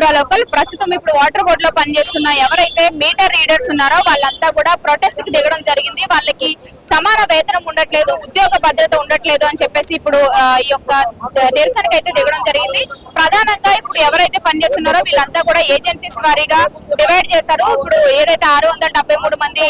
పుర local. ప్రస్తుతం ఇప్పుడు water board లో పనిచేస్తున్న ఎవరైతే మీటర్ రీడర్స్ ఉన్నారో వాళ్ళంతా కూడా ప్రొటెస్ట్ కి దిగడం జరిగింది. వాళ్ళకి సమాన వేతనం ఉండట్లేదు, ఉద్యోగ భద్రత ఉండట్లేదు అని చెప్పేసి ఇప్పుడు ఈ యొక్క నిరసనకి అయితే దిగడం జరిగింది. ప్రధానంగా ఇప్పుడు ఎవరైతే పనిచేస్తున్నారో వీళ్ళంతా కూడా ఏజెన్సీస్ వారీగా డివైడ్ చేస్తారు. ఇప్పుడు ఏదైతే 673 మంది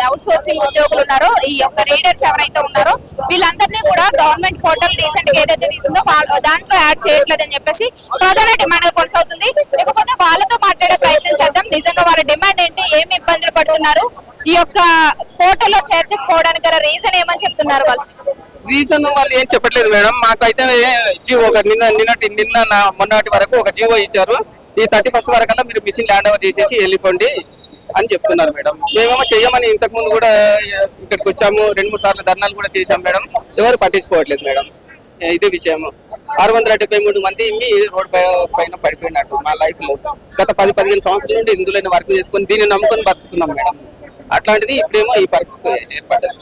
అవుట్ సోర్సింగ్ ఉద్యోగులు ఉన్నారో, ఈ యొక్క రీడర్స్ ఎవరైతే ఉన్నారో వీళ్ళందరినీ కూడా గవర్నమెంట్ పోర్టల్ రీసెంట్ గా ఏదైతే తీసిందో దాంట్లో యాడ్ చేయట్లేదని చెప్పేసి ప్రధాన డిమాండ్ కొనసాగుతుంది. ఇకపోతే వాళ్ళతో మాట్లాడే ప్రయత్నం చేద్దాం. నిజంగా వాళ్ళ డిమాండ్ ఏంటి, ఏమి ఇబ్బందులు పడుతున్నారు, ఈ యొక్క పోర్టల్లో చేర్చకపోవడానికి గల రీజన్ ఏమని చెప్తున్నారు వాళ్ళు? రీజన్ వాళ్ళు ఏం చెప్పట్లేదు మేడం. మాకైతే జీవో నిన్న మొన్నటి వరకు ఒక జీవో ఇచ్చారు. ఈ 31st వరకల్లా మీరు మిషన్ ల్యాండ్ ఓవర్ చేసేసి వెళ్ళిపోండి అని చెప్తున్నారు మేడం. మేమేమో చెయ్యమని ఇంతకు ముందు కూడా ఇక్కడికి వచ్చాము, 2-3 సార్లు ధర్నాలు కూడా చేశాం మేడం. ఎవరు పట్టించుకోవట్లేదు మేడం. ఇదే విషయం. 673 మంది రోడ్ పైన పడిపోయినట్టు మా లైఫ్ లో గత 10-15 సంవత్సరాల నుండి ఇందులో వర్క్ చేసుకుని దీన్ని నమ్ముకొని బతుకుతున్నాం మేడం. అట్లాంటిది ఇప్పుడేమో ఈ పరిస్థితి ఏర్పడ్డది.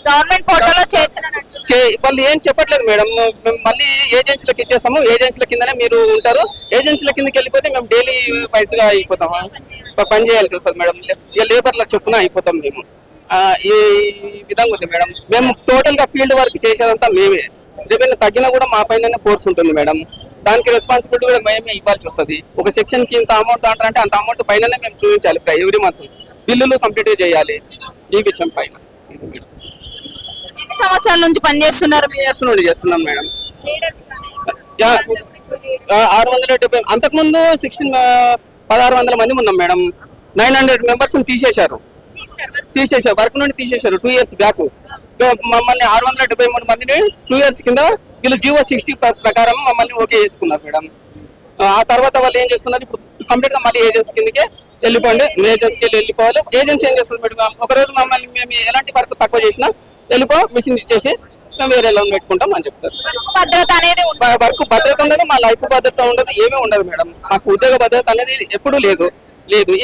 గవర్నమెంట్ పోర్టల్లో వాళ్ళు ఏం చెప్పట్లేదు మేడం. మేము మళ్ళీ ఏజెన్సీలకు ఇచ్చేస్తాము, ఏజెన్సీల కిందనే మీరు ఉంటారు, ఏజెన్సీల కిందకి వెళ్ళిపోతే మేము డైలీ వైజ్ గా అయిపోతాము, పని చేయాల్సి వస్తుంది మేడం. ఇక లేబర్ల చొప్పున అయిపోతాం మేము. ఈ విధంగా ఉంది మేడం. మేము టోటల్ గా ఫీల్డ్ వర్క్ చేసేదంతా మేమే. రేపైనా తగ్గినా కూడా మా పైన కోర్స్ ఉంటుంది మేడం. దానికి రెస్పాన్సిబిలిటీ కూడా మేమే ఇవ్వాల్సి వస్తుంది. ఒక సెక్షన్ కి ఇంత అమౌంట్ అంటారంటే అంత అమౌంట్ పైననే మేము చూపించాలి. ఎవ్రీ మంత్ బిల్లులు కంప్లీట్ చేయాలి. ఈ విషయం పైన ఎన్ని సంవత్సరాల నుంచి పనిచేస్తున్నారు? నుండి చేస్తున్నాం మేడం. 670. అంతకుముందు 1600 మంది ఉన్నాం మేడం. 900 మెంబర్స్ తీసేశారు. వర్క్ నుండి తీసేశారు 2 years బ్యాక్. మమ్మల్ని 673 మందిని 2 years కింద వీళ్ళు జీవో 60 ప్రకారం మమ్మల్ని ఓకే చేసుకున్నారు మేడం. ఆ తర్వాత వాళ్ళు ఏం చేస్తున్నారు, ఇప్పుడు కంప్లీట్ గా మళ్ళీ ఏజెన్సీ కిందకే వెళ్ళిపోండి, ఏజెన్సీకి వెళ్ళిపోవాలి. ఏజెన్సీ ఏం చేస్తుంది మేడం, ఒక రోజు మమ్మల్ని మేము ఎలాంటి వర్క్ తక్కువ చేసినా వెళ్ళిపో, మిషన్ ఇచ్చేసి మేము వేరే లోన్ పెట్టుకుంటాం అని చెప్తారు. వర్క్ భద్రత ఉండదు, మా లైఫ్ భద్రత ఉండదు, ఏమీ ఉండదు మేడం. మాకు ఉద్యోగ భద్రత అనేది ఎప్పుడూ లేదు.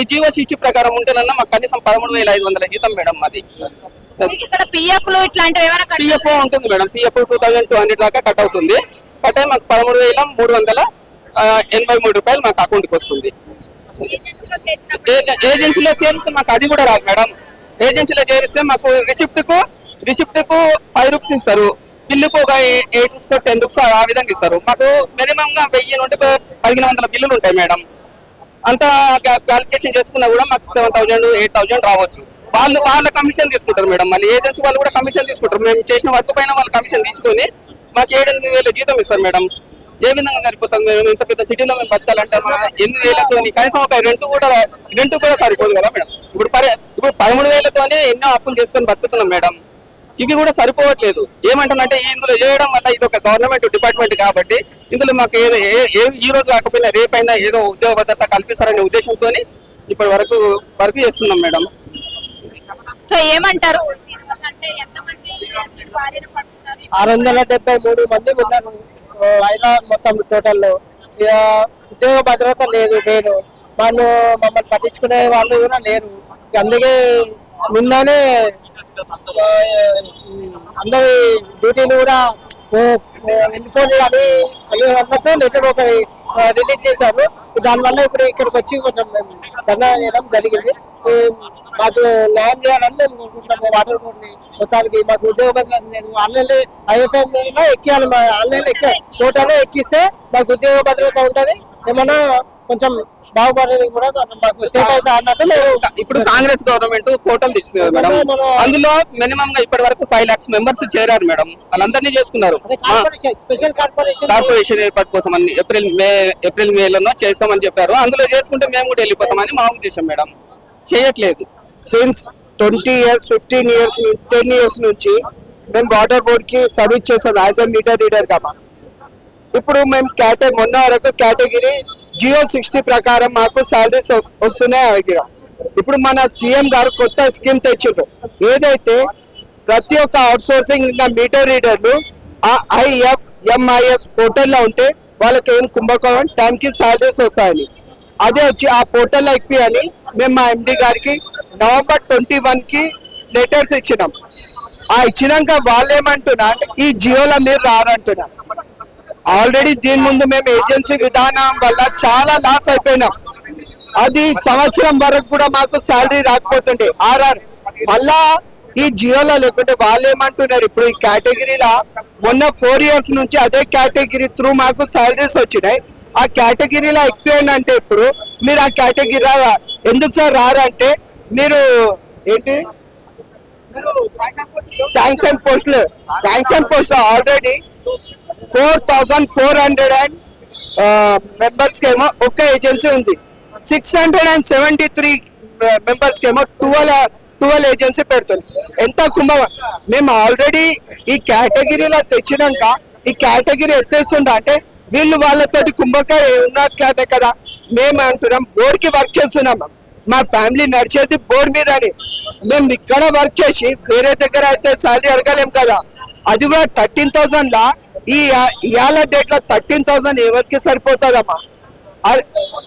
ఈ జీవో 60 ప్రకారం ఉంటేనన్నా మాకు కనీసం 13,500 జీతం మేడం. మాది పిఎఫ్ ఉంటుంది మేడం. పిఎఫ్ 2200 దాకా కట్ అవుతుంది. కట్ అయ్యి మాకు 13,383 రూపాయలు మాకు అకౌంట్కి వస్తుంది. ఏజెన్సీలో చేరిస్తే మాకు అది కూడా రాదు మేడం. ఏజెన్సీలో చేరిస్తే మాకు రిసిప్ట్ కు 5 రూపీస్ ఇస్తారు, బిల్లుకు ఒక 8 రూపీస్ 10 రూపీస్ ఆ విధంగా ఇస్తారు. మాకు మినిమం గా 1000 నుండి 1500 బిల్లులు ఉంటాయి మేడం. అంతా క్యాలిక్యులేషన్ చేసుకున్నా కూడా మాకు 7,000 8,000 రావచ్చు. వాళ్ళ కమిషన్ తీసుకుంటారు మేడం. మళ్ళీ ఏజెన్సీ వాళ్ళు కూడా కమిషన్ తీసుకుంటారు. మేము చేసిన వర్క్ పైన వాళ్ళు కమిషన్ తీసుకొని మాకు 7-8 జీతం ఇస్తారు మేడం. ఏ విధంగా సరిపోతుంది మేడం? ఇంత పెద్ద సిటీలో మేము బతకాలంటే 8,000తో కనీసం ఒక రెంట్ కూడా సరిపోదు కదా మేడం. ఇప్పుడు 13,000తోనే ఎన్నో అప్పులు చేసుకొని బతుకుతున్నాం మేడం. ఇవి కూడా సరిపోవట్లేదు. ఏమంటానంటే ఇందులో చేయడం వల్ల ఇది ఒక గవర్నమెంట్ డిపార్ట్మెంట్ కాబట్టి ఇందులో మాకు ఈ రోజు కాకపోయినా రేపైనా ఏదో ఉద్యోగ భద్రత కల్పిస్తారనే ఉద్దేశంతో ఇప్పటి వరకు వర్క్ చేస్తున్నాం మేడం. సో ఏమంటారు? 673 మంది ఉన్నారు హైదరాబాద్ మొత్తం టోటల్లో. ఉద్యోగ భద్రత లేదు. మమ్మల్ని పట్టించుకునే వాళ్ళు కూడా లేరు. అందుకే నిన్ననే అందరి డ్యూటీని కూడా వెళ్ళిపోయి అని అన్నట్టు లెటర్ ఒక రిలీజ్ చేశారు. దానివల్ల ఇప్పుడు ఇక్కడికి వచ్చి కొంచెం మేము ధర్నా చేయడం జరిగింది. మాకు న్యాయం చేయాలని మేము కోరుకుంటున్నాము. వాటర్ బోర్డుని మొత్తానికి మాకు ఉద్యోగ భద్రత లేదు. ఆన్లైన్ IFM లో ఎక్కియాలి, ఆన్లైన్ పోర్టల్లో ఎక్కిస్తే మాకు ఉద్యోగ భద్రత ఉంటది. ఏమన్నా కొంచెం బాగుపడేది కూడా మాకు సేఫ్ అయితే అన్నట్టు. ఇప్పుడు కాంగ్రెస్ గవర్నమెంట్ పోర్టల్ తెచ్చింది కదా మేడం. అందులో మినిమం గా ఇప్పటి వరకు 5 lakhs మెంబర్స్ చేరారు మేడం. వాళ్ళందరినీ చేసుకున్నారు. స్పెషల్ కార్పొరేషన్ ఏర్పాటు కోసం అన్ని ఏప్రిల్ మేలోనో చేస్తామని చెప్పారు. అందులో చేసుకుంటే మేము కూడా వెళ్ళిపోతామని మా ఉద్దేశం మేడం. చేయట్లేదు. సిన్స్ 20 years 15 years 10 years నుంచి మేము వాటర్ బోర్డ్ కి సర్వీస్ చేస్తాం యాజ్ ఎ మీటర్ రీడర్ గా. ఇప్పుడు మేము మొన్న వరకు కేటగిరీ జియో 60 ప్రకారం మాకు సాలరీస్ వస్తున్నాయి అడిగాం. ఇప్పుడు మన సీఎం గారు కొత్త స్కీమ్ తెచ్చిండ్రు. ఏదైతే ప్రతి ఒక్క అవుట్ సోర్సింగ్ మీటర్ రీడర్లు IFMIS పోర్టల్లో ఉంటే వాళ్ళకి ఏం కుంభకోణం టైంకి సాలరీస్ వస్తాయని, అదే వచ్చి ఆ పోర్టల్లో ఎక్కి అని మేము మా MD గారికి November 21 లెటర్స్ ఇచ్చినాం. ఇచ్చినాక వాళ్ళు ఏమంటున్నా అంటే ఈ జియోలో మీరు రారంటున్నారు. ఆల్రెడీ దీని ముందు మేము ఏజెన్సీ విధానం వల్ల చాలా లాస్ అయిపోయినాం. అది సంవత్సరం వరకు కూడా మాకు శాలరీ రాకపోతుండే ఆర్ఆర్. మళ్ళా ఈ జియోలో లేకుంటే వాళ్ళు ఏమంటున్నారు, ఇప్పుడు ఈ కేటగిరీలో మొన్న 4 years నుంచి అదే కేటగిరీ త్రూ మాకు శాలరీస్ వచ్చినాయి. ఆ కేటగిరీలో ఎక్కువేంటంటే ఇప్పుడు మీరు ఆ కేటగిరీ ఎందుకు సార్ రారంటే మీరు ఏంటి శాంక్షన్ పోస్ట్ ఆల్రెడీ 4,400 మెంబర్స్ కేమో ఒక ఏజెన్సీ ఉంది. 673 మెంబర్స్ కేమో 12 ఏజెన్సీ పెడుతుంది. ఎంత మేము ఆల్రెడీ ఈ కేటగిరీలో తెచ్చినాక ఈ కేటగిరీ ఎత్తేస్తుండ అంటే వీళ్ళు వాళ్ళతోటి కుంభకాయ ఉన్నట్లే కదా. మేము అంటున్నాం బోర్డ్ కి వర్క్ చేస్తున్నాం, మా ఫ్యామిలీ నడిచేది బోర్డు మీదని. మేము ఇక్కడ వర్క్ చేసి వేరే దగ్గర అయితే శాలరీ అడగలేం కదా. అది కూడా 13,000 లా ఇవాళ డేట్ లో 13,000 ఎవరికి సరిపోతుందమ్మా?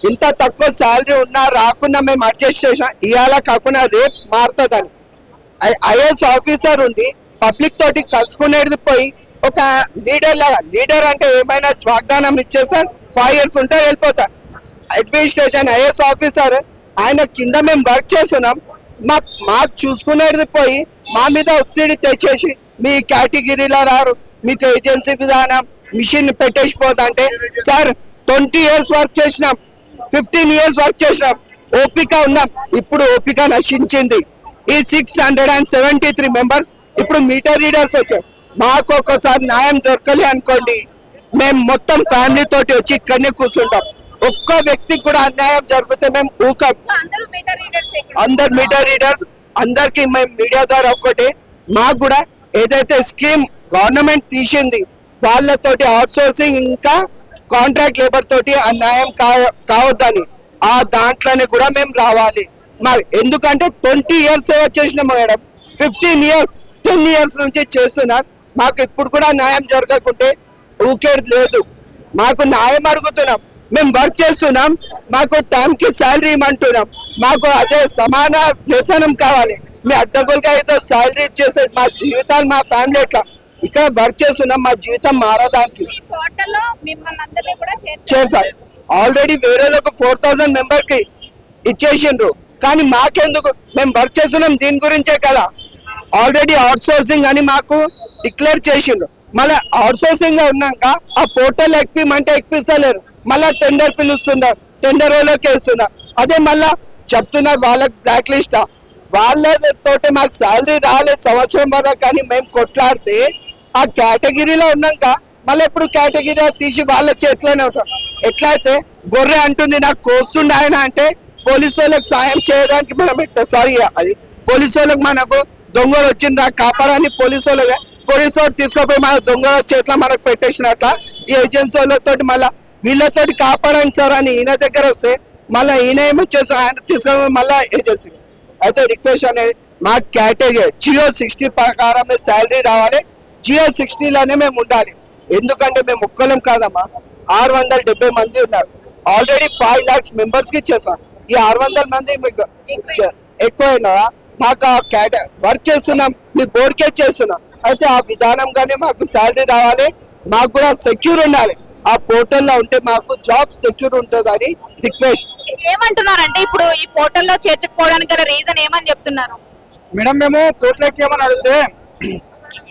ఇంత తక్కువ శాలరీ ఉన్నా రాకున్నా మేము అడ్జస్ట్ చేసాం. ఇవాళ కాకుండా రేపు మారుతుందని ఐఏఎస్ ఆఫీసర్ ఉండి పబ్లిక్ తోటి కలుసుకునేది పోయి ఒక లీడర్ అంటే ఏమైనా వాగ్దానం ఇచ్చేసారు, 5 years ఉంటే వెళ్ళిపోతారు. అడ్మినిస్ట్రేషన్ ఐఏఎస్ ఆఫీసర్ ఆయన కింద మేము వర్క్ చేస్తున్నాం. మాకు చూసుకునేది పోయి మా మీద ఒత్తిడి తెచ్చేసి మీ కేటగిరీలో రారు, మీకు ఏజెన్సీ విధానం మిషన్ పెట్టేసిపోతా అంటే, సార్ 20 years వర్క్ చేసినాం, 15 years వర్క్ చేసినాం, ఓపిక ఉన్నాం. ఇప్పుడు ఓపిక నశించింది. ఈ 673 మెంబర్స్ ఇప్పుడు మీటర్ రీడర్స్ వచ్చారు. మాకు ఒక్కసారి న్యాయం దొరకలే అనుకోండి, మేము మొత్తం ఫ్యామిలీ తోటి వచ్చి ఇక్కడనే కూర్చుంటాం. ఒక్క వ్యక్తికి కూడా అన్యాయం జరిగితే మేము ఊకం. అందరు మీటర్ రీడర్స్ అందరికి మేము మీడియా ద్వారా ఒక్కటే, మాకు కూడా ఏదైతే స్కీమ్ గవర్నమెంట్ తీసింది వాళ్ళతోటి అవుట్ సోర్సింగ్ ఇంకా కాంట్రాక్ట్ లేబర్ తోటి అన్యాయం కావద్దని ఆ దాంట్లోనే కూడా మేము రావాలి. మరి ఎందుకంటే 20 years వచ్చేసినాం మేడం, 15 years 10 years నుంచి చేస్తున్నారు. మాకు ఇప్పుడు కూడా న్యాయం జరగకుంటే ఊకేది లేదు. మాకు న్యాయం అడుగుతున్నాం, మేము వర్క్ చేస్తున్నాం, మాకు టైంకి శాలరీ ఇవ్వమంటున్నాం. మాకు అదే సమాన వేతనం కావాలి. మీ అడ్డగోలుగా ఏదో శాలరీ ఇచ్చేసే మా జీవితాలు మా ఫ్యామిలీ ఎట్లా ఇక్కడ వర్క్ చేస్తున్నాం, మా జీవితం మారడానికి చేర్చాలి. ఆల్రెడీ వేరేలకు 4,000 మెంబర్ కి ఇచ్చేసిండ్రు, కానీ మాకెందుకు? మేము వర్క్ చేస్తున్నాం దీని గురించే కదా. ఆల్రెడీ అవుట్ సోర్సింగ్ అని మాకు డిక్లేర్ చేసిండ్రు. మళ్ళీ అవుట్ సోర్సింగ్ గా ఉన్నాక ఆ పోర్టల్ ఎక్కిమంటే ఎక్కిస్తలేరు. మళ్ళా టెండర్ పిలుస్తున్నారు, టెండర్ వాళ్ళకి వేస్తున్నారు. అదే మళ్ళా చెప్తున్నారు వాళ్ళకి బ్లాక్ లిస్ట్. వాళ్ళతోటి మాకు శాలరీ రాలేదు సంవత్సరం వరకు, కానీ మేము కొట్లాడితే ఆ కేటగిరీలో ఉన్నాక మళ్ళీ ఎప్పుడు కేటగిరీ తీసి వాళ్ళ చేతిలోనే ఉంటాం. ఎట్లయితే గొర్రె అంటుంది నాకు కోస్తుండే ఆయన అంటే పోలీసు వాళ్ళకి సాయం చేయడానికి మనం సారీ అది పోలీసు వాళ్ళకి మనకు దొంగలు వచ్చిండ్రా కాపాడని పోలీసు వాళ్ళు తీసుకోపోయి మన దొంగల చేతిలో మనకు పెట్టేసినట్ల ఈ ఏజెన్సీ వాళ్ళతో మళ్ళీ వీళ్ళతోటి కాపాడండి సార్ అని ఈయన దగ్గర వస్తే మళ్ళీ ఈయన ఏమొచ్చేసి ఆయన తీసుకొని మళ్ళీ ఏజెన్సీ. అయితే రిక్వెస్ట్ అనేది మా కేటగిరీ జియో 60 ప్రకారమే శాలరీ రావాలి, జియో 60లోనే మేము ఉండాలి. ఎందుకంటే మేము ఒక్కలం కాదమ్మా, 670 మంది ఉన్నారు. ఆల్రెడీ 5 lakhs మెంబర్స్ కి ఇచ్చేసాం. ఈ 600 మంది మీకు ఎక్కువైనా మాకు వర్క్ చేస్తున్నాం, మీ బోర్డుకే చేస్తున్నాం. అయితే ఆ విధానంగానే మాకు శాలరీ రావాలి, మాకు కూడా సెక్యూర్ ఉండాలి. ఆ పోర్టల్లో ఉంటే మాకు జాబ్ సెక్యూర్ ఉంటుంది అని రిక్వెస్ట్. ఏమంటున్నారంటే ఇప్పుడు ఈ పోర్టల్లో చేర్చుకోవడానికి గల రీజన్ ఏమని చెప్తున్నారు మేడం? మేము పోర్టల్ ఎక్కేమని అడిగితే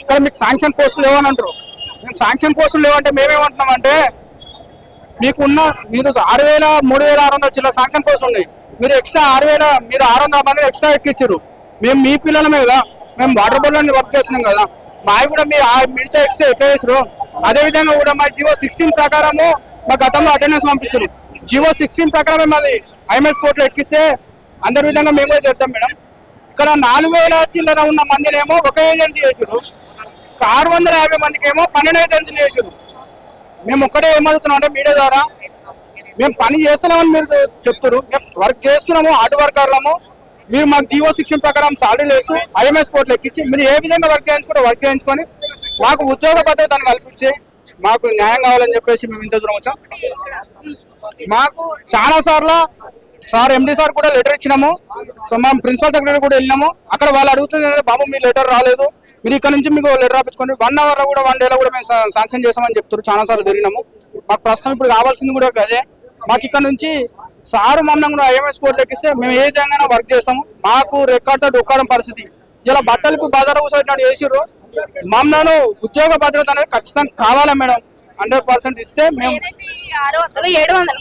ఇక్కడ మీకు శాంక్షన్ పోస్టులు లేవని అంటారు. మేము శాంక్షన్ పోస్టులు లేవంటే మేమేమంటున్నామంటే మీరు 6,600 జిల్లా శాంక్షన్ పోస్టులు ఉన్నాయి, మీరు ఎక్స్ట్రా 600 మంది ఎక్స్ట్రా ఎక్కించారు. మేము మీ పిల్లలమే కదా, మేము వాటర్ బోర్డులో వర్క్ చేస్తున్నాం కదా, మావి కూడా మీరు మిగతా ఎక్స్ట్రా ఎట్లా చేసారు. అదేవిధంగా కూడా మా జియో 16 ప్రకారము మా గతంలో అటెండెన్స్ పంపించారు. జియో 16 ప్రకారమే మాది ఐఎంఎస్ పోర్ట్లో ఎక్కిస్తే అందరి విధంగా మేము కూడా చేద్దాం మేడం. ఇక్కడ 4,000 చిల్లర ఉన్న మందినేమో ఒక ఏజెన్సీ చేసారు, 650 మందికి ఏమో 12 ఏజెన్సీలు చేసారు. మేము ఒక్కడే ఏమడుగుతున్నాం అంటే మీడియా ద్వారా మేము పని చేస్తున్నామని మీరు చెప్తారు, మేము వర్క్ చేస్తున్నాము ఆర్ట్ వర్కర్లము, మీరు మాకు జియో 16 ప్రకారం సాలరీలు వేస్తూ ఐఎంఎస్ పోర్ట్లు ఎక్కించి మీరు ఏ విధంగా వర్క్ చేయించుకొని మాకు ఉద్యోగ భద్రతను కల్పించి మాకు న్యాయం కావాలని చెప్పేసి మేము ఇంత దూరం వచ్చాం. మాకు చాలా సార్లు ఎండి సార్ కూడా లెటర్ ఇచ్చినాము, మనం ప్రిన్సిపల్ సెక్రటరీ కూడా వెళ్ళినాము. అక్కడ వాళ్ళు అడుగుతుంది బాబు మీ లెటర్ రాలేదు, మీరు ఇక్కడ నుంచి మీకు లెటర్ రాపించుకోండి 1 hour లో కూడా 1 day లో కూడా మేము శాంక్షన్ చేస్తామని చెప్తారు. చాలా సార్లు తిరిగినాము. మాకు ప్రస్తుతం ఇప్పుడు కావాల్సింది కూడా అదే. మాకు ఇక్కడ నుంచి సారు మమ్మల్ని కూడా ఐఎంఎస్ పోర్ట్ ఎక్కిస్తే మేము ఏ విధంగా వర్క్ చేస్తాము. మాకు రికార్డ్తో డొక్కడం పరిస్థితి. ఇలా బట్టలకు బజారు కూర్చోబెట్టినట్టు చేసిర్రు. మమ్మల్ని ఉద్యోగ భద్రత అనేది ఖచ్చితంగా కావాలా మేడం. 100% ఇస్తే మేము 600, 700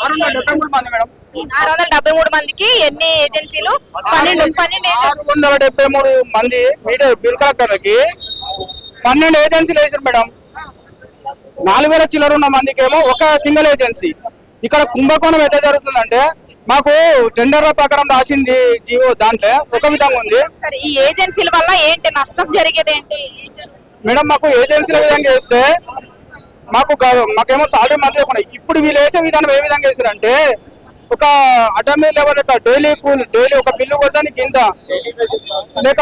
673 మంది మేడం. 673 మందికి ఎన్ని ఏజెన్సీలు? 12 ఏజెన్సీలు. 673 మంది మీటర్ బిల్ కలెక్టర్లకి 12 ఏజెన్సీలు వేసారు మేడం. 4000 చిల్లర ఉన్న మందికి ఏమో ఒక సింగిల్ ఏజెన్సీ. ఇక్కడ కుంభకోణం ఎట్లా జరుగుతుందంటే మాకు టెండర్ల ప్రకారం రాసింది జీవో దాంట్లో ఒక విధంగా ఉంది. సరే, ఈ ఏజెన్సీల వల్ల ఏంటి నష్టం జరిగేది ఏంటి? మేడం మాకు ఏజెన్సీల విధంగా వేస్తే మాకేమో సాలరీ మంది ఉన్నాయి. ఇప్పుడు వీళ్ళు వేసే విధానం ఏ విధంగా వేసారంటే ఒక అటర్నీ లెవెల్ డైలీ ఒక బిల్లు కొడితే గింత, లేక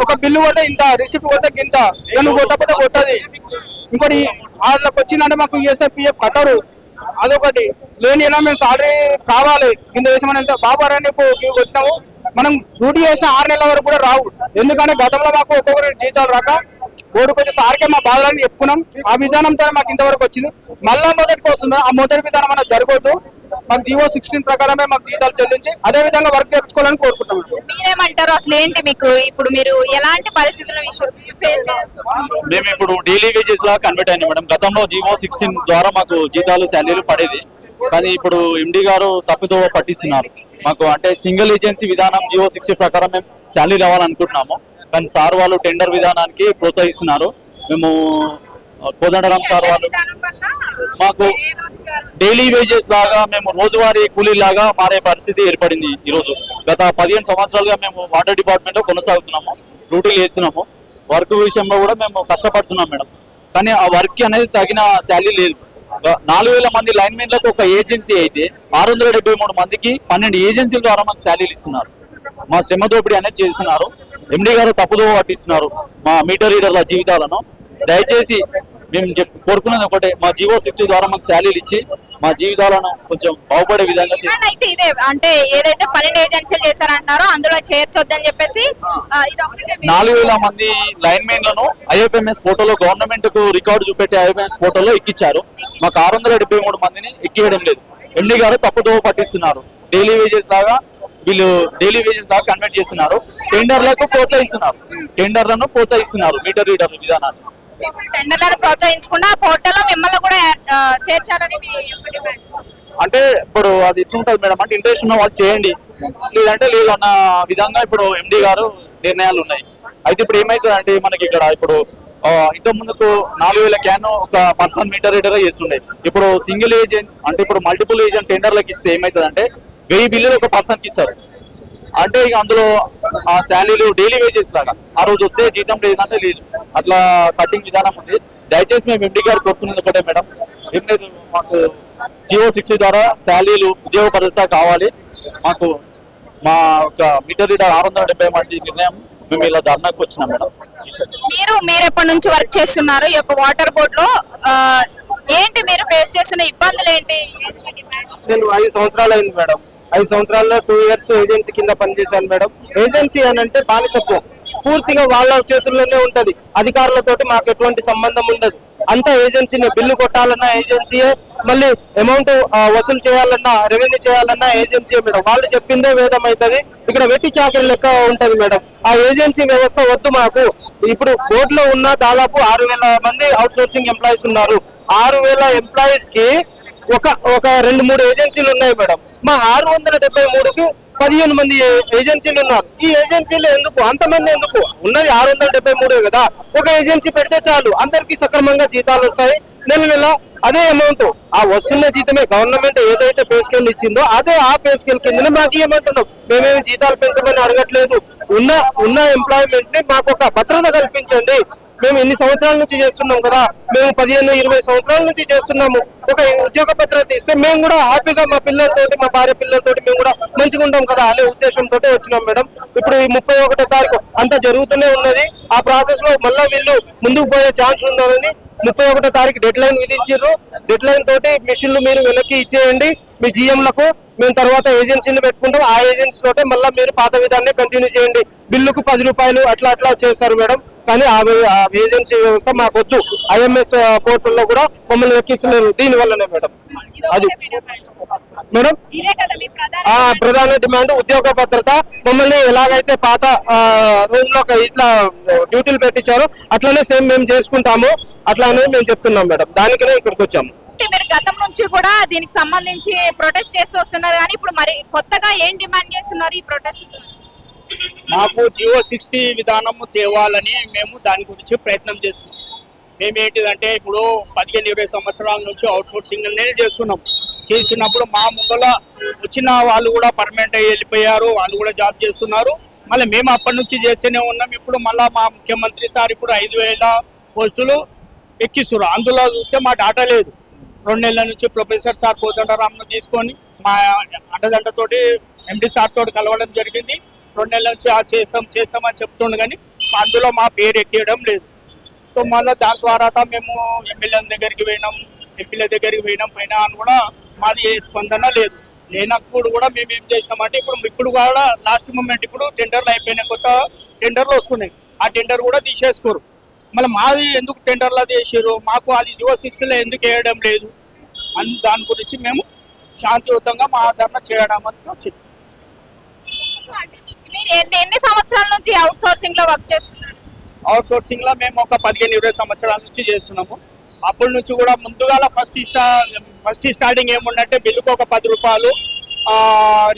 ఒక బిల్లు కొడితే ఇంత, రిసిప్ట్ కొడితే గింత, నువ్వు కొట్టకపోతే కొట్టది. ఇంకోటి వాళ్ళకి వచ్చిందంటే మాకు ఈఎస్ఐ పిఎఫ్ కట్టరు. అదొకటి లేని ఎలా మేము సాలరీ కావాలి కింద వేసామని ఎంత బాబారాన్ని వచ్చినాము. మనం డ్యూటీ చేసిన 6 నెలల వరకు కూడా రావు. ఎందుకంటే గతంలో మాకు ఒక్కొక్కరి జీతాలు రాక బోర్డుకు వచ్చి సార్కే మా బాధలని చెప్పుకున్నాం. ఆ విధానంతో మాకు ఇంతవరకు వచ్చింది. మళ్ళా మొదటికి వస్తుంది. ఆ మొదటి విధానం అనేది జరగొద్దు. మాకు జీవో 16 ప్రకారమే మాకు జీతాలు చెల్లించి అదే విధంగా వర్క్ చేయించుకోవాలని కోరుకుంటున్నాం. మీరేమంటారు? అసలు ఏంటి మీకు ఇప్పుడు మీరు ఎలాంటి పరిస్థితులను ఫేస్ చేయాల్సి వస్తుంది? మేము ఇప్పుడు డైలీ వేజెస్ లా కన్వర్ట్ అయింది మేడం. గతంలో జీవో 16 ద్వారా మాకు జీతాలు శాలరీలు పడేది. కానీ ఇప్పుడు ఎండి గారు తప్పుదోవ పట్టిస్తున్నారు మాకు. అంటే సింగిల్ ఏజెన్సీ విధానం జీవో 60 ప్రకారం మేము శాలరీ రావాలనుకుంటున్నాము. కానీ సార్ వాళ్ళు టెండర్ విధానానికి ప్రోత్సహిస్తున్నారు. మేము కోదండరాం సార్ వాళ్ళు మాకు డైలీ వేజెస్ లాగా మేము రోజువారీ కూలీ లాగా మారే పరిస్థితి ఏర్పడింది. ఈరోజు గత 15 సంవత్సరాలుగా మేము వాటర్ డిపార్ట్మెంట్ లో కొనసాగుతున్నాము, డ్యూటీలు చేస్తున్నాము. వర్క్ విషయంలో కూడా మేము కష్టపడుతున్నాం మేడం. కానీ ఆ వర్క్ అనేది తగిన శాలరీ లేదు. 4000 మంది లైన్ మెన్లకు ఒక ఏజెన్సీ అయితే 673 మందికి 12 ఏజెన్సీల ద్వారా మాకు శాలరీలు ఇస్తున్నారు. మా శ్రమ దోపిడీ అనేది చేస్తున్నారు. ఎండి గారు తప్పుదో పట్టిస్తున్నారు మా మీటర్ రీడర్ల జీవితాలను. దయచేసి మేము కోరుకున్నది ఒకటే, మా జీవో 60 ద్వారా మాకు శాలరీలు ఇచ్చి మా జీవితాలను కొంచెం బాగుపడే విధంగా చేస్తారు. అయితే ఇదే అంటే ఏదైతే 12 ఏజెన్సీలు చేశారంటారో అందులో చేర్చొద్దని చెప్పేసి 4000 మంది లైన్ మెన్లను ఐఎఫ్ఎంఎస్ ఫోటోలో గవర్నమెంట్ కు రికార్డు చూపెట్టే ఐఎఫ్ఎంఎస్ ఫోటోలో ఎక్కించారు. మాకు 673 మందిని ఎక్కియడం లేదు. ఎండి గారు తప్పుదో పట్టిస్తున్నారు. డైలీ వేజెస్ లాగా వీళ్ళు డైలీ వేజెస్ లాగా కన్వర్ట్ చేస్తున్నారు. టెండర్లను ప్రోత్సహిస్తున్నారు మీటర్ రీడర్ విధానాన్ని. టెండర్లను ప్రోత్సహించకుండా పోర్టల్లో మిమ్మల్ని కూడా చేర్చాలని మీ యొక్క డిమాండ్. అంటే ఇప్పుడు అది ఎట్లుంటది మేడం అంటే ఇంట్రెస్ట్ ఉన్న వాళ్ళు చేయండి, లేదంటే లేదు అన్న విధంగా ఇప్పుడు ఎండి గారు నిర్ణయాలు ఉన్నాయి. అయితే ఇప్పుడు ఏమైతుంది అంటే మనకి ఇక్కడ ఇప్పుడు ఇంత ముందుకు 4000 క్యాన్ ఒక పర్సన్ మీటర్ రీడర్ చేస్తుండే. ఇప్పుడు సింగిల్ ఏజెంట్ అంటే ఇప్పుడు మల్టిపుల్ ఏజెంట్ టెండర్లకు ఇస్తే ఏమైతుంది అంటే 1000 బిల్లులు ఒక పర్సన్కి ఇస్తారు. అంటే ఇక అందులో ఆ శాలరీలు డైలీ వేజెస్ లాగా ఆ రోజు వస్తే జీతం లేదంటే లేదు, అట్లా కటింగ్ విధానం ఉంది. దయచేసి మేము ఎండి గారు కోరుకునేది ఒకటే మేడం, ఏం లేదు మాకు జీవో 60 ద్వారా శాలరీలు ఉద్యోగ భద్రత కావాలి. మాకు మా ఒక మీటర్ రీడర్ 670 మంది నిర్ణయం మేము ఇలా ధర్నాకు వచ్చినాం మేడం. మీరు ఎప్పటి నుంచి వర్క్ చేస్తున్నారు ఈ యొక్క వాటర్ బోర్డ్ లో? ఏంటి మీరు ఫేస్ చేస్తున్న ఇబ్బందులు ఏంటి? నేను 5 సంవత్సరాలు అయింది మేడం. 5 సంవత్సరాల్లో 2 years ఏజెన్సీ కింద పనిచేశాను మేడం. ఏజెన్సీ అని అంటే బానిసత్వం, పూర్తిగా వాళ్ళ చేతుల్లోనే ఉంటది. అధికారులతోటి మాకు ఎటువంటి సంబంధం ఉండదు. అంతా ఏజెన్సీనే. బిల్లు కొట్టాలన్నా ఏజెన్సీయే, మళ్ళీ అమౌంట్ వసూలు చేయాలన్నా రెవెన్యూ చేయాలన్నా ఏజెన్సీ మేడం. వాళ్ళు చెప్పిందే వేదం అవుతుంది. ఇక్కడ వెట్టి చాకరీ లెక్క ఉంటది మేడం. ఆ ఏజెన్సీ వ్యవస్థ వద్దు మాకు. ఇప్పుడు బోర్డులో ఉన్న దాదాపు 6000 మంది అవుట్ సోర్సింగ్ ఎంప్లాయీస్ ఉన్నారు. 6000 ఎంప్లాయీస్ కి ఒక 2-3 ఏజెన్సీలు ఉన్నాయి మేడం. మా 673కి 15 మంది ఏజెన్సీలు ఉన్నారు. ఈ ఏజెన్సీలు ఎందుకు అంతమంది? ఎందుకు ఉన్నది 673 కదా. ఒక ఏజెన్సీ పెడితే చాలు, అందరికి సక్రమంగా జీతాలు వస్తాయి. నెల అదే అమౌంట్, ఆ వస్తున్న జీతమే గవర్నమెంట్ ఏదైతే పే స్కేల్ ఇచ్చిందో అదే ఆ పే స్కేల్ కిందనే మాకు ఇవ్వమంటున్నాం. మేమేమి జీతాలు పెంచమని అడగట్లేదు. ఉన్న ఎంప్లాయ్మెంట్ ని మాకు ఒక భద్రత కల్పించండి. మేము ఇన్ని సంవత్సరాల నుంచి చేస్తున్నాం కదా, మేము 15-20 సంవత్సరాల నుంచి చేస్తున్నాము. ఒక ఉద్యోగ భద్రత ఇస్తే మేము కూడా హ్యాపీగా మా పిల్లలతోటి, మా భార్య పిల్లలతోటి మేము కూడా మంచిగా ఉంటాం కదా అనే ఉద్దేశంతో వచ్చినాం మేడం. ఇప్పుడు ఈ 31వ తారీఖు అంతా జరుగుతూనే ఉన్నది. ఆ ప్రాసెస్ లో మళ్ళా వీళ్ళు ముందుకు పోయే ఛాన్స్ ఉందని 31వ తారీఖు డెడ్ లైన్ విధించారు. డెడ్ లైన్ తోటి మిషన్లు మీరు వెనక్కి ఇచ్చేయండి మీ జీఎంలకు, మేము తర్వాత ఏజెన్సీలు పెట్టుకుంటాం. ఆ ఏజెన్సీ తోటే మళ్ళీ మీరు పాత విధాన్ని కంటిన్యూ చేయండి. బిల్లుకు 10 రూపాయలు అట్లా చేస్తారు మేడం. కానీ ఆ ఏజెన్సీ వ్యవస్థ మాకు వద్దు. ఐఎంఎస్ పోర్టల్లో కూడా మమ్మల్ని ఎక్కిస్తున్నారు దీని వల్లనే మేడం. అది మేడం ప్రధాన డిమాండ్ ఉద్యోగ భద్రత. మమ్మల్ని ఎలాగైతే పాత రూమ్ లో ఇట్లా డ్యూటీలు పెట్టించారో అట్లానే సేమ్ మేము చేసుకుంటాము. అట్లానే మేము చెప్తున్నాం మేడం. దానికనే ఇక్కడికి వచ్చాము. మీరు గతం నుంచి కూడా దీనికి సంబంధించి ప్రొటెస్ట్ చేస్తూ వస్తున్నారు, కానీ ఇప్పుడు మరి కొత్తగా ఏం డిమాండ్ చేస్తున్నారు ఈ ప్రొటెస్ట్? మాకు జియో 60 విధానము తేవాలని మేము దాని గురించి ప్రయత్నం చేస్తున్నాం. మేమేంటిదంటే ఇప్పుడు 15-20 సంవత్సరాల నుంచి అవుట్ సోర్సింగ్ అనేది చేస్తున్నప్పుడు మా ముందర వచ్చిన వాళ్ళు కూడా పర్మనెంట్ అయ్యి వెళ్ళిపోయారు, వాళ్ళు కూడా జాబ్ చేస్తున్నారు. మళ్ళీ మేము అప్పటి నుంచి చేస్తూనే ఉన్నాం. ఇప్పుడు మళ్ళీ మా ముఖ్యమంత్రి సార్ ఇప్పుడు 5,000 పోస్టులు ఎక్కిస్తున్నారు. అందులో చూస్తే మా డాటా లేదు. 2 నెలల నుంచి ప్రొఫెసర్ సార్ కోదండరామ్ను తీసుకొని మా అండదండతోటి ఎండి సార్ తోటి కలవడం జరిగింది. 2 నెలల నుంచి చేస్తామని చెప్తుండే, కానీ అందులో మా పేరు ఎక్కియడం లేదు. సో మళ్ళీ దాని ద్వారా మేము ఎమ్మెల్యేల దగ్గరికి పోయినాం, ఎంపీల దగ్గరికి పోయినా అని కూడా మాది ఏ స్పందన లేదు. లేనప్పుడు కూడా మేము ఏం చేసినామంటే ఇప్పుడు కూడా లాస్ట్ మూమెంట్ ఇప్పుడు టెండర్లు అయిపోయినాయి, కొత్త టెండర్లు వస్తున్నాయి. ఆ టెండర్ కూడా తీసేసుకోరు. మళ్ళీ మాది ఎందుకు టెండర్లో తీసారు, మాకు అది జియో 60లో ఎందుకు వేయడం లేదు అని దాని గురించి మేము శాంతియుతంగా మా ఆదరణ చేయడం అని వచ్చింది. మీరు ఎన్ని సంవత్సరాల నుంచి అవుట్ సోర్సింగ్ లో వర్క్ చేస్తున్నారు? అవుట్ సోర్సింగ్ లో మేము ఒక 15-20 సంవత్సరాల నుంచి చేస్తున్నాము. అప్పటి నుంచి కూడా ముందుగా ఫస్ట్ స్టార్టింగ్ ఏముందంటే బిల్లుకు ఒక 10 రూపాయలు,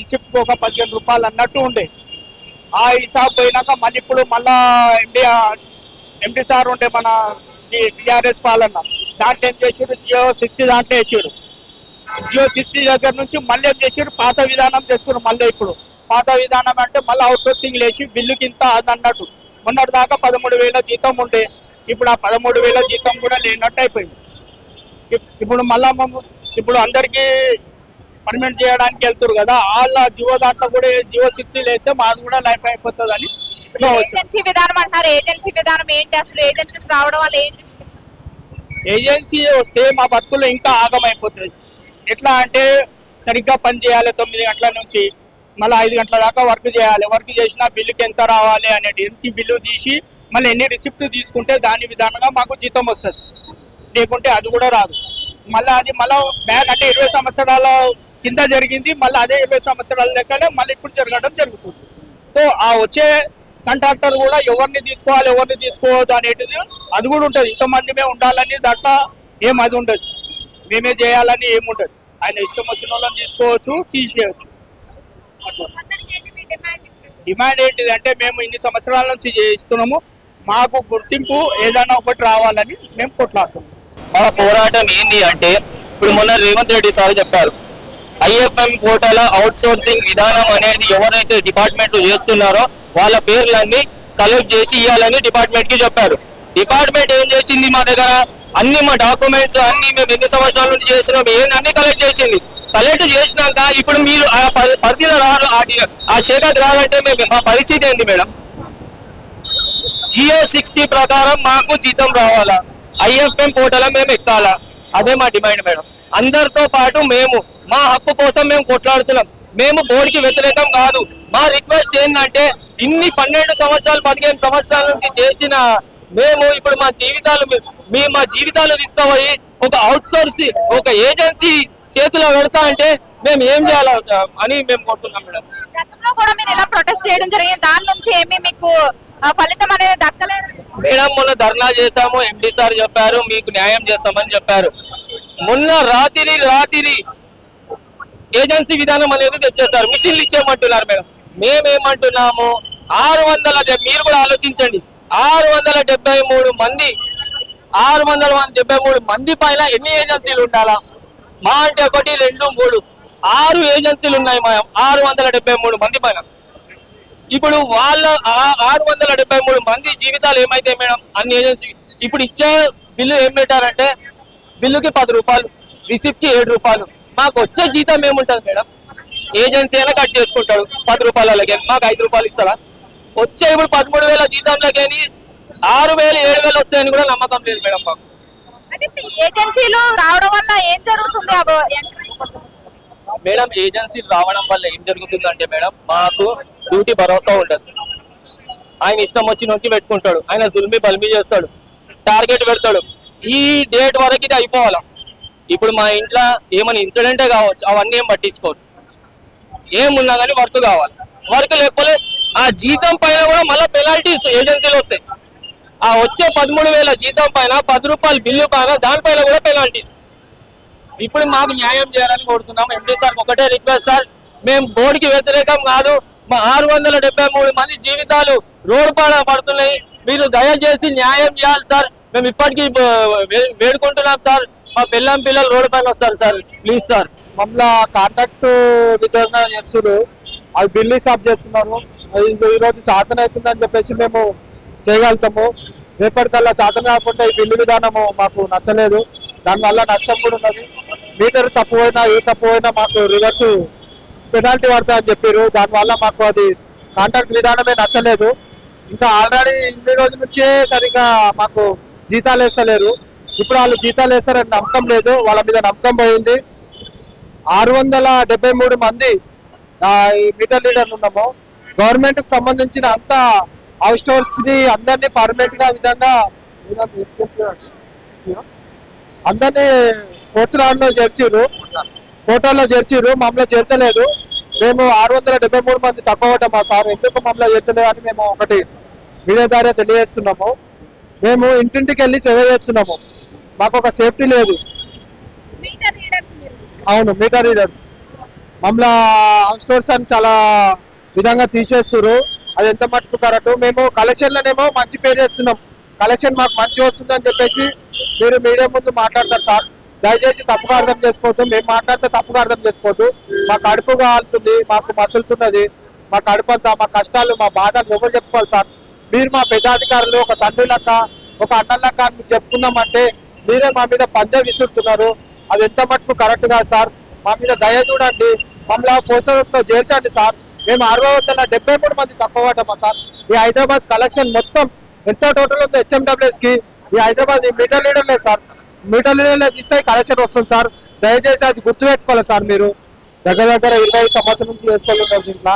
రిసిప్ట్కి ఒక 15 రూపాయలు అన్నట్టు ఉండే. ఆ హిసాబ్ పోయినాక మళ్ళీ ఇప్పుడు మళ్ళా ఎంపీ సార్ ఉండే మన టీఆర్ఎస్ పాలన దాంట్లో ఏం చేసారు, జియో 60 దాంట్లో వేసారు. జియో 60 దగ్గర నుంచి మళ్ళీ ఏం చేసారు, పాత విధానం చేస్తున్నారు. మళ్ళీ ఇప్పుడు పాత విధానం అంటే మళ్ళీ అవుట్ సోర్సింగ్ లేచి బిల్లుకి ఇంత అన్నట్టు. మొన్నటి దాకా 13,000 జీతం ఉండే, ఇప్పుడు ఆ 13,000 జీతం కూడా లేనట్టు అయిపోయింది. ఇప్పుడు మళ్ళా ఇప్పుడు అందరికీ పర్మనెంట్ చేయడానికి వెళ్తారు కదా, వాళ్ళ జియో దాంట్లో కూడా జియో 60 వేస్తే మాది కూడా లైఫ్ అయిపోతుంది అని. ఏజెన్సీ విధానం అంటారు, ఏజెన్సీ విధానం ఏంటి అసలు? ఏజెన్సీస్ రావడం వల్ల ఏంటి? ఏజెన్సీ వస్తే మా బతుకులు ఇంకా ఆగమైపోతుంది. ఎట్లా అంటే సరిగ్గా పని చేయాలి, 9 గంటల నుంచి మళ్ళీ 5 గంటల దాకా వర్క్ చేయాలి. వర్క్ చేసినా బిల్లుకి ఎంత రావాలి అనేది ఎంత బిల్లు తీసి మళ్ళీ ఎన్ని రిసిప్ట్ తీసుకుంటే దాని విధానంగా మాకు జీతం వస్తుంది. లేకుంటే అది కూడా రాదు. మళ్ళీ అది మళ్ళీ బ్యాక్ అంటే 20 సంవత్సరాల కింద జరిగింది, మళ్ళీ అదే 20 సంవత్సరాల లెక్కనే మళ్ళీ ఇప్పుడు జరగడం జరుగుతుంది. సో ఆ వచ్చే కాంట్రాక్టర్ కూడా ఎవరిని తీసుకోవాలి ఎవరిని తీసుకోవద్దు అనేటిది అది కూడా ఉంటుంది. ఇంతమందిమే ఉండాలని దాంట్లో ఏం అది ఉండదు, మేమే చేయాలని ఏముండదు. ఆయన ఇష్టం వచ్చిన వాళ్ళని తీసుకోవచ్చు, తీసేయచ్చు. డిమాండ్ ఏంటిది అంటే మేము ఇన్ని సంవత్సరాల నుంచి చేస్తున్నాము, మాకు గుర్తింపు ఏదైనా ఒకటి రావాలని మేము కొట్లాడుతున్నాం. మా పోరాటం ఏంది అంటే ఇప్పుడు మొన్న రేవంత్ రెడ్డి సార్ చెప్పారు, ఐఎఫ్ఎం కోటాల అవుట్ సోర్సింగ్ విధానం అనేది ఎవరైతే డిపార్ట్మెంట్ చేస్తున్నారో వాళ్ళ పేర్లన్నీ కలెక్ట్ చేసి ఇవ్వాలని డిపార్ట్మెంట్ కి చెప్పారు. డిపార్ట్మెంట్ ఏం చేసింది, మా దగ్గర అన్ని మా డాక్యుమెంట్స్ అన్ని మేము ఎన్ని సంవత్సరాల నుంచి చేస్తున్నాం అన్ని కలెక్ట్ చేసింది. కలెక్ట్ చేసినాక ఇప్పుడు మీరు ఆ పరిధిలో రారు, ఆ శాఖకు రాలంటే మేము మా పరిస్థితి ఏంటి మేడం? జియో 60 ప్రకారం మాకు జీతం రావాలా, ఐఎఫ్ఎం పోర్టల్ మేము ఎక్కాలా, అదే మా డిమాండ్ మేడం. అందరితో పాటు మేము మా హక్కు కోసం మేము కొట్లాడుతున్నాం. మేము బోర్డుకి వ్యతిరేకం కాదు. మా రిక్వెస్ట్ ఏంటంటే ఇన్ని 12 సంవత్సరాలు 15 సంవత్సరాల నుంచి చేసిన మేము ఇప్పుడు మా జీవితాలు తీసుకుపోయి ఒక అవుట్ సోర్సింగ్ ఒక ఏజెన్సీ చేతిలో పెడతా అంటే మేము ఏం చేయాలి అని మేము కోరుతున్నాం మేడం. గతంలో కూడా మీరు ఇలా ప్రొటెస్ట్ చేయడం జరిగింది, దాని నుంచి ఏమీ మీకు ఫలితం అనేది దక్కలేదు మేడం. మొన్న ధర్నా చేశాము, ఎండి సార్ చెప్పారు మీకు న్యాయం చేస్తామని చెప్పారు. మొన్న రాత్రి ఏజెన్సీ విధానం అనేది తెచ్చేసారు, మిషన్లు ఇచ్చేయమంటున్నారు మేడం. మేమేమంటున్నాము 600 మీరు కూడా ఆలోచించండి, 673 మంది పైన ఎన్ని ఏజెన్సీలు ఉండాలా? మా అంటే 1 2 3 6 ఏజెన్సీలు ఉన్నాయి మా 673 మంది పైన. ఇప్పుడు వాళ్ళ 673 మంది జీవితాలు ఏమైతే మేడం? అన్ని ఏజెన్సీ ఇప్పుడు ఇచ్చే బిల్లు ఏం పెట్టారంటే బిల్లుకి 10 రూపాయలు, రిసిప్ట్ కి 7 రూపాయలు. మాకు వచ్చే జీతం ఏముంటది మేడం? ఏజెన్సీ అయినా కట్ చేసుకుంటాడు 10 రూపాయలకి, మాకు 5 రూపాయలు ఇస్తారా? వచ్చే ఇప్పుడు 13,000 జీతంలోకి 6,000 7,000 వస్తాయని కూడా నమ్మకం లేదు మేడం మాకు. అంటే ఇప్పుడు ఏజెన్సీలు రావడం వల్ల ఏం జరుగుతుంది మేడం ఏజెన్సీ రావడం వల్ల ఏం జరుగుతుందంటే మేడం మాకు డ్యూటీ భరోసా ఉండదు. ఆయన ఇష్టం వచ్చి నొక్కి పెట్టుకుంటాడు, ఆయన జుల్మి బల్మి చేస్తాడు, టార్గెట్ పెడతాడు. ఈ డేట్ వరకు ఇది అయిపోవాలా. ఇప్పుడు మా ఇంట్లో ఏమైనా ఇన్సిడెంటే కావచ్చు, అవన్నీ ఏం పట్టించుకోరు. ఏమున్నా కానీ వర్క్ కావాలి. వర్క్ లేకపోతే ఆ జీతం పైన కూడా మళ్ళీ పెనాల్టీస్ ఏజెన్సీలు వస్తాయి. ఆ వచ్చే 13,000 జీతం పైన 10 రూపాయలు బిల్లు పైన దానిపైన కూడా పెనాల్టీస్. ఇప్పుడు మాకు న్యాయం చేయాలని కోరుతున్నాం. ఎండి సార్ ఒకటే రిక్వెస్ట్ సార్, మేము బోర్డుకి వ్యతిరేకం కాదు. మా 673 మంది జీవితాలు రోడ్డు పాడ పడుతున్నాయి. మీరు దయచేసి న్యాయం చేయాలి సార్. మేము ఇప్పటికీ వేడుకుంటున్నాం సార్. మా పిల్లలు రోడ్డు పైన వస్తారు సార్, ప్లీజ్ సార్. మమ్మల్ని కాంటాక్ట్ విధంగా చేస్తున్నారు, అది బిల్లు షాప్ చేస్తున్నారు. ఈరోజు చాతన అవుతుందని చెప్పేసి మేము చేయగలుగుతాము. రేపటికల్లా చాతన కాకుండా ఈ బిల్లు విధానము మాకు నచ్చలేదు. దానివల్ల నష్టం కూడా ఉన్నది. మీటర్ తక్కువైనా ఏ తక్కువైనా మాకు రివర్స్ పెనాల్టీ పడతా అని చెప్పారు. దానివల్ల మాకు అది కాంట్రాక్ట్ విధానమే నచ్చలేదు. ఇంకా ఆల్రెడీ ఇన్ని రోజుల నుంచే సరిగ్గా మాకు జీతాలు వేస్తలేరు. ఇప్పుడు వాళ్ళు జీతాలు వేస్తారని నమ్మకం లేదు, వాళ్ళ మీద నమ్మకం పోయింది. 673 మంది ఈ మీటర్ లీడర్లు ఉన్నాము. గవర్నమెంట్ కు సంబంధించిన అంత హౌస్ స్టోర్స్ ని అందరినీ పర్మనెంట్ గా విధంగా అందరినీ కోర్టులో చేర్చిర్రు, మమ్మల్ని చేర్చలేదు. మేము 673 మంది తక్కువ పడ్డాం. మా సార్ ఎందుకు మమ్మల్ని చేర్చలేదు అని మేము ఒకటి మీడియా ద్వారా తెలియజేస్తున్నాము. మేము ఇంటింటికి వెళ్ళి సేవ చేస్తున్నాము. మాకు ఒక సేఫ్టీ లేదు. అవును, మీటర్ రీడర్స్ మమ్మల్ని హౌస్ స్టోర్స్ అని చాలా విధంగా తీసేస్తున్నారు. అది ఎంత మట్టుకు కరెక్ట్. మేము కలెక్షన్లనేమో మంచి పే చేస్తున్నాం, కలెక్షన్ మాకు మంచి వస్తుందని చెప్పేసి మీరు మీడియా ముందు మాట్లాడతారు సార్. దయచేసి తప్పుగా అర్థం చేసుకోవద్దు. మేము మాట్లాడితే తప్పుగా అర్థం చేసుకోవద్దు. మా కడుపు కాలుతుంది, మాకు మసులుతున్నది. మా కడుపు అంతా, మా కష్టాలు, మా బాధలు ఎవరు చెప్పుకోవాలి సార్? మీరు మా పెద్దాధికారులు ఒక తండ్రి లెక్క, ఒక అన్న లెక్క అని చెప్పుకుందామంటే మీరే మా మీద పంజా విసురుతున్నారు. అది ఎంత మట్టుకు కరెక్ట్ కాదు సార్. మా మీద దయ చూడండి, మమ్మల్ని పోస్టర్లో చేర్చండి సార్. మేము 673 మంది తక్కువ పడ్డామా సార్? ఈ హైదరాబాద్ కలెక్షన్ మొత్తం ఎంతో టోటల్ ఉందో HMWS కి ఈ హైదరాబాద్ ఈ మీటర్ లీడర్లే సార్. మీటర్ లీడర్లే తీస్తే కలెక్షన్ వస్తుంది సార్. దయచేసి అది గుర్తుపెట్టుకోవాలి సార్. మీరు దగ్గర 25 సంవత్సరాల నుంచి చేసుకోవాలి దీంట్లో.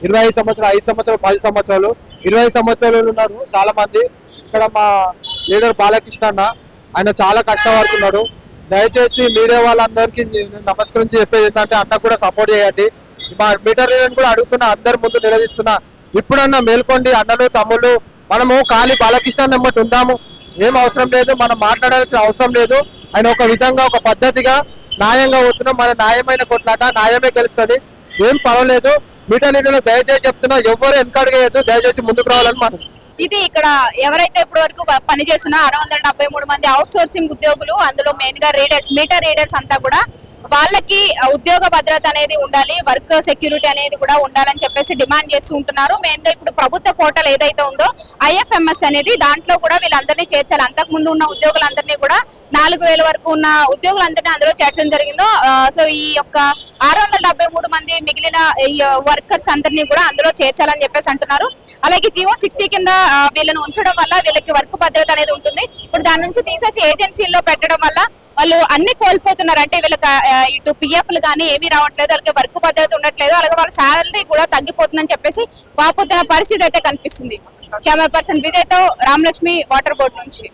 25 సంవత్సరాలు, 5 సంవత్సరాలు, 10 సంవత్సరాలు, 20 సంవత్సరాలు ఉన్నారు చాలా మంది. ఇక్కడ మా లీడర్ బాలకృష్ణ అన్న, ఆయన చాలా కష్టపడుతున్నాడు. దయచేసి మీడియా వాళ్ళందరికీ నమస్కరించి చెప్పేది ఏంటంటే అన్న కూడా సపోర్ట్ చేయండి. మా మీటర్ లీడర్ కూడా అడుగుతున్నా, అందరి ముందు నిలదీస్తున్నా, ఇప్పుడన్నా మేల్కోండి అన్నలు తమ్ముళ్ళు. మనము ఖాళీ బాలకృష్ణ నెమ్మటి ఉందాము, ఏం అవసరం లేదు, మనం మాట్లాడాల్సిన అవసరం లేదు. ఆయన ఒక విధంగా ఒక పద్ధతిగా న్యాయంగా పోతున్నాం. మన న్యాయమైన కొట్లాట, న్యాయమే గెలుస్తుంది, ఏం పర్వాలేదు. మీటర్ లీడర్లు దయచేసి చెప్తున్నా, ఎవరు వెనకడుగేయద్దు, దయచేసి ముందుకు రావాలని మనం. ఇది ఇక్కడ ఎవరైతే ఇప్పటి వరకు పనిచేస్తున్న 673 మంది అవుట్ సోర్సింగ్ ఉద్యోగులు, అందులో మెయిన్ గా రీడర్స్, మీటర్ రీడర్స్ అంతా కూడా వాళ్ళకి ఉద్యోగ భద్రత అనేది ఉండాలి, వర్క్ సెక్యూరిటీ అనేది కూడా ఉండాలని చెప్పేసి డిమాండ్ చేస్తూ ఉంటున్నారు. మెయిన్ గా ఇప్పుడు ప్రభుత్వ పోర్టల్ ఏదైతే ఉందో IFMS అనేది, దాంట్లో కూడా వీళ్ళందరినీ చేర్చాలి. అంతకు ముందు ఉన్న ఉద్యోగులందరినీ కూడా 4,000 వరకు ఉన్న ఉద్యోగులందరినీ అందులో చేర్చడం జరిగిందో. సో ఈ యొక్క 673 మంది మిగిలిన వర్కర్స్ అందరినీ కూడా అందులో చేర్చాలని చెప్పేసి అంటున్నారు. అలాగే GO 60 కింద వీళ్ళని ఉంచడం వల్ల వీళ్ళకి వర్క్ భద్రత అనేది ఉంటుంది. ఇప్పుడు దాని నుంచి తీసేసి ఏజెన్సీల్లో పెట్టడం వల్ల వాళ్ళు అన్ని కోల్పోతున్నారు. అంటే వీళ్ళకి ఇటు PFలు కానీ ఏమీ రావట్లేదు, అలాగే వర్క్ భద్రత ఉండట్లేదు, అలాగే వాళ్ళ శాలరీ కూడా తగ్గిపోతుందని చెప్పేసి వాపోతున్న పరిస్థితి అయితే కనిపిస్తుంది. కెమెరా పర్సన్ విజయ్తో రామలక్ష్మి, వాటర్ బోర్డ్ నుంచి.